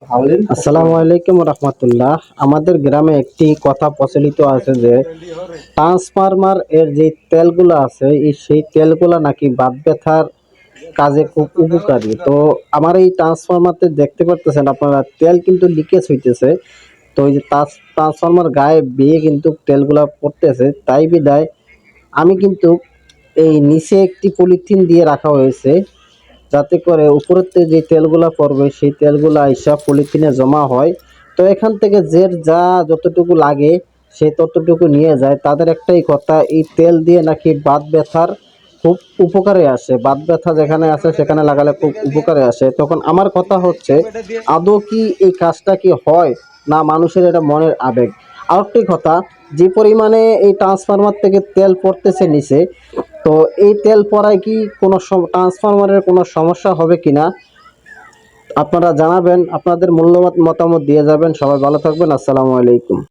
আসসালামু আলাইকুম রহমতুল্লাহ। আমাদের গ্রামে একটি কথা প্রচলিত আছে যে ট্রান্সফরমার এর যে তেলগুলো আছে সেই তেলগুলো নাকি বাত ব্যথার কাজে খুব উপকারী। তো আমার এই ট্রান্সফরমারতে দেখতে পারতেছেন আপনারা তেল কিন্তু লিকেজ হইতেছে। তো ওই যে ট্রান্সফরমার গায়ে বেয়ে কিন্তু তেলগুলা পড়তেছে, তাই বিদায় আমি কিন্তু এই নিচে একটি পলিথিন দিয়ে রাখা হয়েছে, যাতে করে উপরেতে যে তেলগুলা পড়বে সেই তেলগুলা আইসা পলিথিনে জমা হয়। তো এখান থেকে যে যা যতটুকু লাগে সে ততটুকু নিয়ে যায়। তাদের একটাই কথা, এই তেল দিয়ে নাকি বাত ব্যথার খুব উপকারে আসে, বাত ব্যথা যেখানে আছে সেখানে লাগালে খুব উপকারে আসে। তখন আমার কথা হচ্ছে, আদৌ কি এই কাজটা কি হয়, না মানুষের এটা মনের আবেগ? আরেকটি কথা, যে পরিমাণে এই ট্রান্সফরমার থেকে তেল পড়তেছে নিচে, তো এই তেল পড়ায় কি কোনো ট্রান্সফরমারের কোনো সমস্যা হবে কিনা আপনারা জানাবেন, আপনাদের মূল্যবান মতামত দিয়ে যাবেন। সবাই ভালো থাকবেন। আসসালামু আলাইকুম।